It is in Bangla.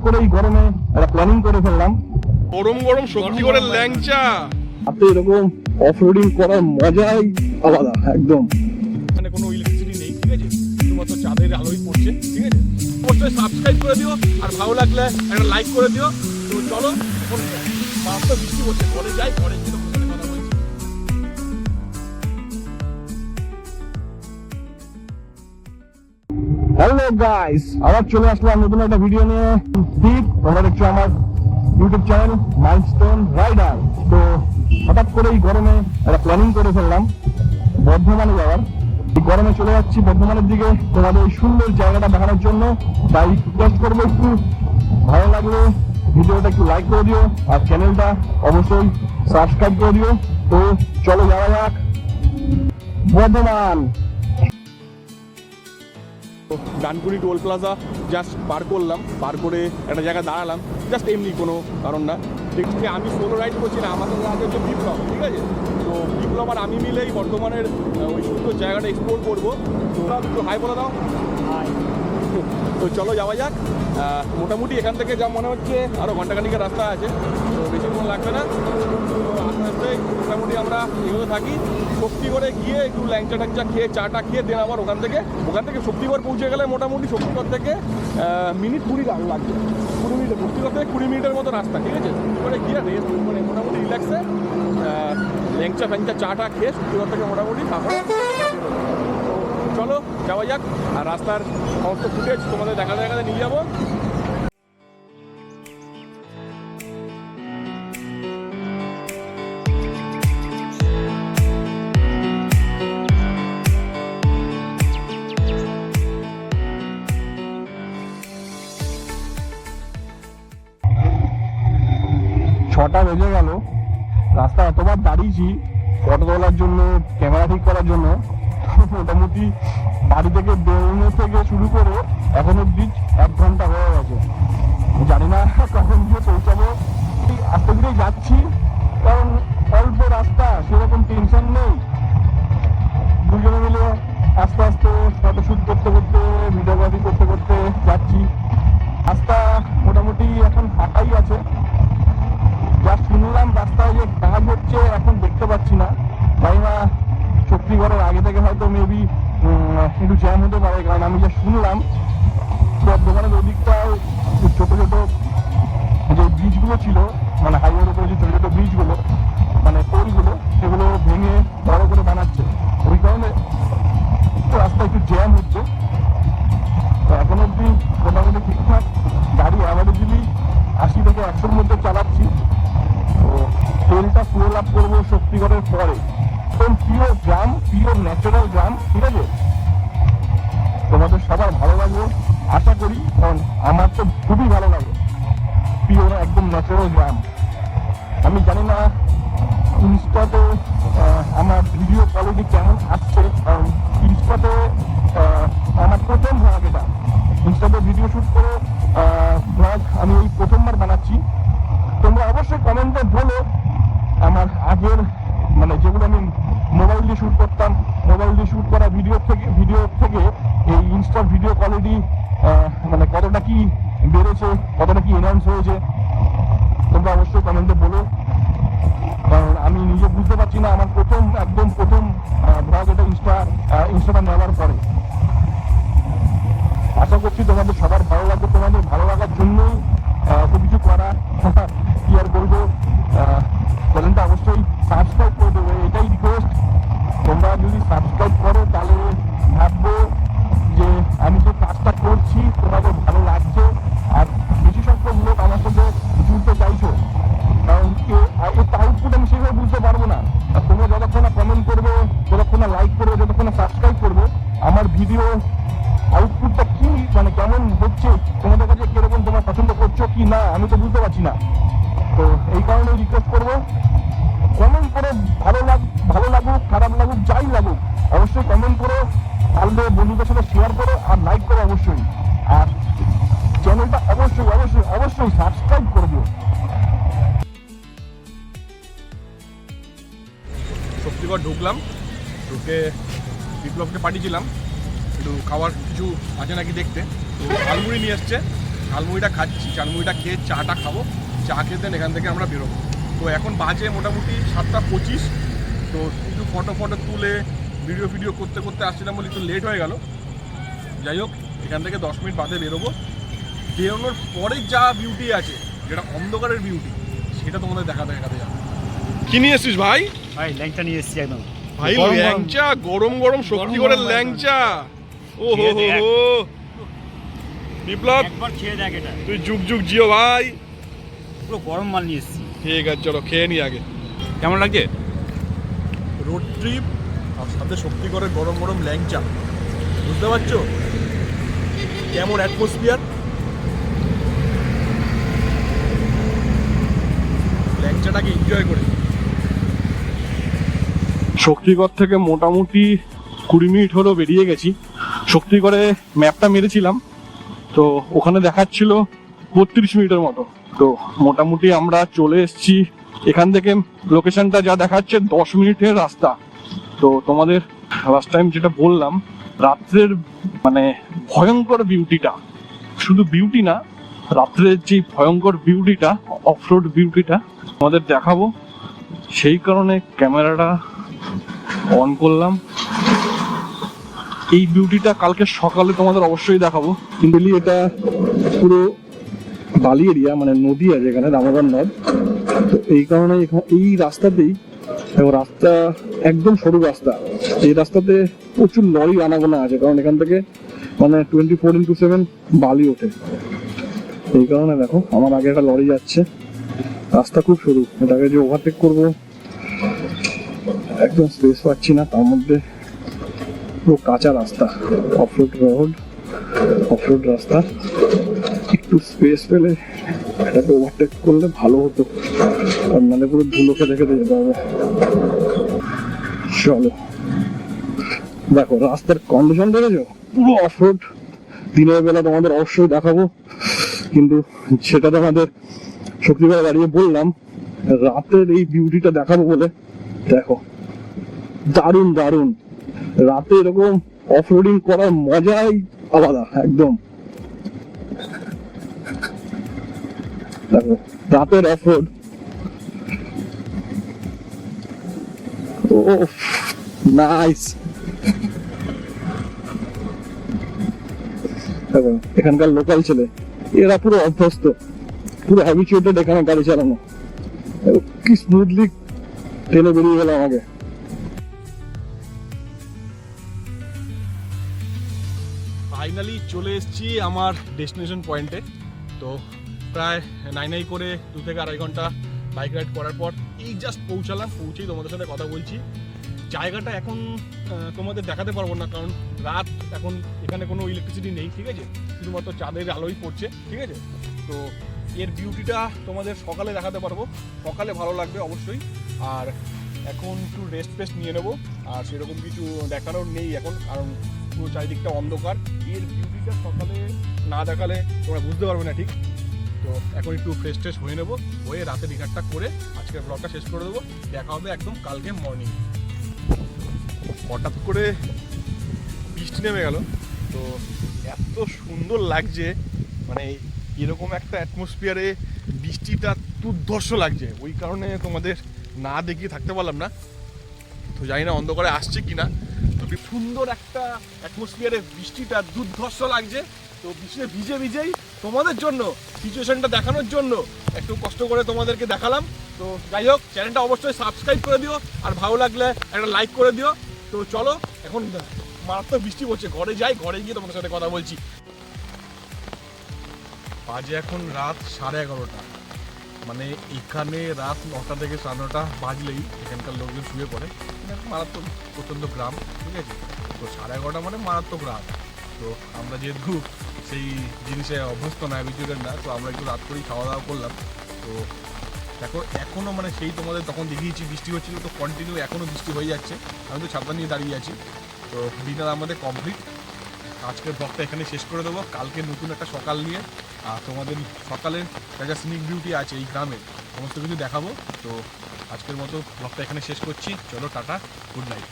করে এই গরমে একটা প্ল্যানিং করে ফেললাম। গরম গরম শক্তিগড়ের ল্যাংচা আপনি এরকম অফরোডিং করার মজাই আলাদা একদম। মানে কোনো ইলেকট্রিসিটি নেই, ঠিক আছে, শুধুমাত্র চাঁদের আলোই পড়ছে, ঠিক আছে। অবশ্যই সাবস্ক্রাইব করে দিও, আর ভালো লাগলে একটা লাইক করে দিও। তো চলো এখন বাসটা বৃষ্টি হচ্ছে, পরে যাই, পরে গিয়ে তোমার সাথে কথা বলছি। হ্যালো গাইস, আবার চলে আসলাম নতুন একটা ভিডিও নিয়ে। দীপ, তোমরা দেখছো আমার ইউটিউব চ্যানেল মাইলস্টোন রাইডার। তো হঠাৎ করে এই গরমে একটা প্ল্যানিং করে ফেললাম বর্ধমানে যাওয়ার। এই গরমে চলে যাচ্ছি বর্ধমানের দিকে তোমাদের এই সুন্দর জায়গাটা দেখানোর জন্য। তাই রিকোয়েস্ট করবো, একটু ভালো লাগলে ভিডিওটা একটু লাইক করে দিও, আর চ্যানেলটা অবশ্যই সাবস্ক্রাইব করে দিও। তো চলো যাওয়া যাক Bardhaman. Dankuni toll plaza just পার করলাম, পার করে একটা জায়গায় দাঁড়ালাম, জাস্ট এমনি কোনো কারণ না। ঠিক আছে, আমি সোলো রাইড করছি না, আমাদের রাজ্যে হচ্ছে বিপ্লব, ঠিক আছে। তো বিপ্লব আর আমি মিলেই বর্ধমানের ওই সুন্দর জায়গাটা এক্সপ্লোর করবো। তো একটু হাই বলে দাও। তো চলো যাওয়া যাক। মোটামুটি এখান থেকে যা মনে হচ্ছে আরও ঘন্টাখানিকের রাস্তা আছে, তো বেশিক্ষণ লাগবে না। তো আস্তে আস্তে মোটামুটি আমরা এগোতে থাকি। শক্তিগড়ে গিয়ে একটু ল্যাংচা ট্যাংচা খেয়ে, চাটা খেয়ে দেন আবার ওখান থেকে শক্তিগড় পৌঁছে গেলে মোটামুটি শক্তিগড় থেকে মিনিট 20 লাগবে, 20 মিনিট, শক্তিগড় থেকে 20 মিনিটের মতো রাস্তা, ঠিক আছে। শক্তিগড়ে গিয়ে রেস্ট মানে মোটামুটি রিল্যাক্সে ল্যাংচা ফ্যাংচা চাটা খেয়ে শক্তিগড় থেকে মোটামুটি তারপরে চলো যাওয়া যাক। আর রাস্তার সমস্ত ফুটেজ তোমাদের দেখাতে নিয়ে যাবো। ছটা বেজে গেল, রাস্তা এতবার দাঁড়িয়েছি ফটো তোলার জন্য, ক্যামেরা ঠিক করার জন্য। মোটামুটি বাড়ি থেকে বেরোনো থেকে শুরু করে এখন অব্দি 1 ঘন্টা হয়ে গেছে। জানি না কখন গিয়ে পৌঁছাবো। আস্তে ধীরে যাচ্ছি, কারণ অল্প রাস্তা, সেরকম টেনশন নেই। দুজনে মিলে আস্তে আস্তে ফটোশ্যুট করতে করতে, ভিডিওগ্রাফি করতে করতে যাচ্ছি। রাস্তা মোটামুটি এখন ফাঁকাই আছে। যা শুনলাম রাস্তায় যে কাজ হচ্ছে এখন দেখতে পাচ্ছি না, তাই না শক্তিগড়ের আগে থেকে হয়তো মেবি একটু জ্যাম হতে পারে। কারণ আমি যা শুনলাম বর্ধমানের ওদিকটায় ছোট ছোট যে ব্রিজগুলো ছিল, মানে হাইওয়ের উপরে যে ছোট ছোট ব্রিজগুলো, মানে পোলগুলো, সেগুলো ভেঙে বড় করে বানাচ্ছে, ওই কারণে রাস্তা একটু জ্যাম হচ্ছে। তো এখন অব্দি মোটামুটি ঠিকঠাক গাড়ি অ্যাভারেজলি 80 থেকে 100-র মধ্যে চালাচ্ছি। তো তেলটা ফুয়েল আপ করবো শক্তিগড়ের পরে। একদম পিওর গ্রাম, পিওর ন্যাচারাল গ্রাম, ঠিক আছে। তোমাদের সবার ভালো লাগবে আশা করি, কারণ আমার তো খুবই ভালো লাগে। পিওর একদম ন্যাচারাল গ্রাম। আমি জানি না ইনস্টাতে আমার ভিডিও কোয়ালিটি কেমন আসছে, কারণ ইনস্টাতে আমার প্রথম ভ্লগ এটা। ইনস্টাতে ভিডিও শ্যুট করে ভ্লগ আমি এই প্রথমবার বানাচ্ছি। তোমরা অবশ্যই কমেন্টে বলো আমার আগের মানে যেগুলো আমি মোবাইল দিয়ে শ্যুট করতাম, মোবাইল দিয়ে শ্যুট করা ভিডিও থেকে এই ইনস্টার ভিডিও কোয়ালিটি মানে কতটা কি বেড়েছে, কতটা কি এনহান্স হয়েছে, তোমরা অবশ্যই কমেন্টে বলো। কারণ আমি নিজে বুঝতে পারছি না, আমার একদম প্রথম ভ্লগ এটা ইনস্টাটা নেওয়ার পরে। আশা করছি তোমাদের সবার ভালো লাগবে, তোমাদের ভালো লাগার জন্যই এত কিছু করা। কি আর বলবো, চ্যানেলটা অবশ্যই সাবস্ক্রাইব করে দেবে, এটাই রিকোয়েস্ট। তোমরা যদি সাবস্ক্রাইব করো তাহলে ভাববো যে আমি যে কাজটা করছি তোমাদের ভালো লাগছে, আর বেশি সংখ্যক লোক আমার সাথে জুড়তে চাইছো। কারণ এর আউটপুট আমি সেভাবে বুঝতে পারবো না। আর তোমরা যতক্ষণ না কমেন্ট করবে, যতক্ষণ না লাইক করবে, যতক্ষণ না সাবস্ক্রাইব করবে, আমার ভিডিও আউটপুটটা কি মানে কেমন হচ্ছে, তোমাদের কাছে কিরকম তোমরা পছন্দ করছো কি না, আমি তো বুঝতে পারছি না। তো এই কারণে রিকোয়েস্ট করবো, কমেন্ট করে ভালো লাগুক খারাপ লাগুক যাই লাগুক অবশ্যই কমেন্ট করো, পারলে বন্ধুদের সাথে শেয়ার করো, আর লাইক করো অবশ্যই। আর চ্যানেলটা অবশ্যই অবশ্যই অবশ্যই সাবস্ক্রাইব করে দিও। শক্তিগড় ঢুকলাম, ঢুকে বিপ্লবকে পাঠিয়েছিলাম একটু খাবার কিছু আছে নাকি দেখতে। তো আলুমুড়ি নিয়ে এসছে, ঝালমুড়িটা খাচ্ছি, ঝালমুড়িটা খেয়ে চাটা খাবো, চা খেতে এখান থেকে আমরা বেরোবো। তো এখন বাজে মোটামুটি 7:25। তো একটু ফটো তুলে ভিডিও করতে করতে আসছিলাম বলে একটু লেট হয়ে গেল। যাই হোক, এখান থেকে 10 মিনিট বাদে বেরোবো। বেরোনোর পরে যা বিউটি আছে, যেটা অন্ধকারের বিউটি, সেটা তোমাদের দেখাতে যাবে। কি নিয়ে এসছিস ভাই? ভাই ল্যাংচা নিয়ে এসেছি একদম ভাই ল্যাংচা, গরম গরম শক্তিগড়ের ল্যাংচা। ও হো হো হো, বিপ্লব একবার খেয়ে দেখ, এটা তুই যুগ জিও ভাই। পুরো গরম মাল নিয়ে এসেছি। ঠিক আছে, চলো খেয়ে নি আগে। কেমন লাগছে? রোড ট্রিপ আর সাথে শক্তিগড়ের গরম গরম ল্যাংচা, বুঝতে পারছো কেমন অ্যাটমসফিয়ার? ল্যাংচাটাকে এনজয় করে। শক্তিগড় থেকে মোটামুটি 20 মিনিট হলো বেরিয়ে গেছি। শক্তিগড়ে ম্যাপটা মেরেছিলাম, তো ওখানে দেখাচ্ছিল 32 মিনিটের মতো। তো মোটামুটি আমরা চলে এসেছি। এখান থেকে লোকেশনটা যা দেখাচ্ছে 10 মিনিটের রাস্তা। তো তোমাদের লাস্ট টাইম যেটা বললাম, রাত্রের মানে ভয়ঙ্কর বিউটিটা, শুধু বিউটি না, রাত্রের যে ভয়ঙ্কর বিউটিটা, অফরোড বিউটিটা তোমাদের দেখাবো। সেই কারণে ক্যামেরাটা অন করলাম। এই বিউটিটা কালকে সকালে তোমাদের অবশ্যই দেখাবো। কিন্তু এটা পুরো বালি এরিয়া, মানে নদী আছে এখানে, দামোদর নদ। তো এই কারণে এই রাস্তাতেই, রাস্তা একদম সরু রাস্তা, এই রাস্তাতে প্রচুর লরি আনাগোনা আছে, কারণ এখান থেকে মানে 24x7 বালি ওঠে। এই কারণে দেখো আমার আগে একটা লরি যাচ্ছে, রাস্তা খুব সরু, এটাকে যে ওভারটেক করবো একদম স্পেস পাচ্ছি না। তার মধ্যে পুরো কাঁচা রাস্তা, অফরোড রাস্তা, একটু স্পেস পেলে এটাকে ওভারটেক করলে ভালো হতো, আর নাহলে পুরো ধুলো খেতে খেতে যেতে হবে। চলো দেখো রাস্তার কন্ডিশন দেখেছো, পুরো অফরোড। দিনের বেলা তোমাদের অবশ্যই দেখাবো, কিন্তু সেটা তো আমাদের শক্তিগড়ে দাঁড়িয়ে বললাম, রাতের এই বিউটিটা দেখাবো বলে। দেখো দারুণ দারুণ, রাতে এরকম অফরোডিং করার মজাই আলাদা একদম। দেখো রাতের অফরোড, ও নাইস। দেখো এখানকার লোকাল ছেলে, এরা পুরো অভ্যস্ত, পুরো হ্যাবিচুয়েটেড এখানে গাড়ি চালানো। কি স্মুথলি ট্রেনে বেরিয়ে গেলাম আগে। ফাইনালি চলে এসেছি আমার ডেস্টিনেশন পয়েন্টে। তো প্রায় নাই করে 2 থেকে 2.5 ঘন্টা বাইক রাইড করার পর এই জাস্ট পৌঁছেই তোমাদের সাথে কথা বলছি। জায়গাটা এখন তোমাদের দেখাতে পারবো না, কারণ রাত, এখন এখানে কোনো ইলেকট্রিসিটি নেই, ঠিক আছে, শুধুমাত্র চাঁদের আলোই পড়ছে, ঠিক আছে। তো এর বিউটিটা তোমাদের সকালে দেখাতে পারবো, সকালে ভালো লাগবে অবশ্যই। আর এখন একটু রেস্ট নিয়ে নেবো, আর সেরকম কিছু দেখানোর নেই এখন, কারণ পুরো চারিদিকটা অন্ধকার। এর বিউটিটা সকালে না দেখালে তোমরা বুঝতে পারবে না ঠিক। তো এখন একটু ফ্রেশ হয়ে নেবো, হয়ে রাতে ডিনারটা করে আজকের ব্লগটা শেষ করে দেবো। দেখা হবে একদম কালকে মর্নিং। হঠাৎ করে বৃষ্টি নেমে গেল, তো এত সুন্দর লাগছে, মানে এরকম একটা অ্যাটমসফিয়ারে বৃষ্টিটা দুর্ধর্ষ লাগছে, ওই কারণে তোমাদের না দেখিয়ে থাকতে পারলাম না। তো জানি না অন্ধকারে আসছে কিনা, তবে সুন্দর একটা অ্যাটমসফিয়ারে বৃষ্টিটা দুর্ধর্ষ লাগছে। তো বৃষ্টিতে ভিজেই তোমাদের জন্য সিচুয়েশনটা দেখানোর জন্য একটু কষ্ট করে তোমাদেরকে দেখালাম। তো যাই হোক, চ্যানেলটা অবশ্যই সাবস্ক্রাইব করে দিও, আর ভালো লাগলে একটা লাইক করে দিও। তো চলো, এখন মারাত্মক বৃষ্টি পড়ছে, ঘরে যাই, ঘরে গিয়ে তোমাদের সাথে কথা বলছি। বাজে এখন রাত 11:30, মানে এখানে রাত 9টা থেকে 9:30 বাজলেই এখানকার লোকজন শুয়ে পড়ে। মারাত্মক প্রচণ্ড গ্রাম, ঠিক আছে। তো 11:30 মানে মারাত্মক রাত। তো আমরা যেহেতু সেই জিনিসে অভ্যস্ত না, হ্যাবিচুয়েটেড না, তো আমরা একটু রাত করেই খাওয়া দাওয়া করলাম। তো দেখো এখনও মানে সেই তোমাদের তখন দেখিয়েছি বৃষ্টি হচ্ছিলো, তো কন্টিনিউ এখনও বৃষ্টি হয়ে যাচ্ছে। আমি তো ছাতা নিয়ে দাঁড়িয়ে আছি। তো ডিনার আমাদের কমপ্লিট। আজকের ব্লগটা এখানে শেষ করে দেবো, কালকে নতুন একটা সকাল নিয়ে আর তোমাদের সকালের যা সিনিক বিউটি আছে এই গ্রামে সমস্ত কিছু দেখাবো। তো আজকের মতো ব্লগটা এখানে শেষ করছি। চলো টাটা, গুড নাইট।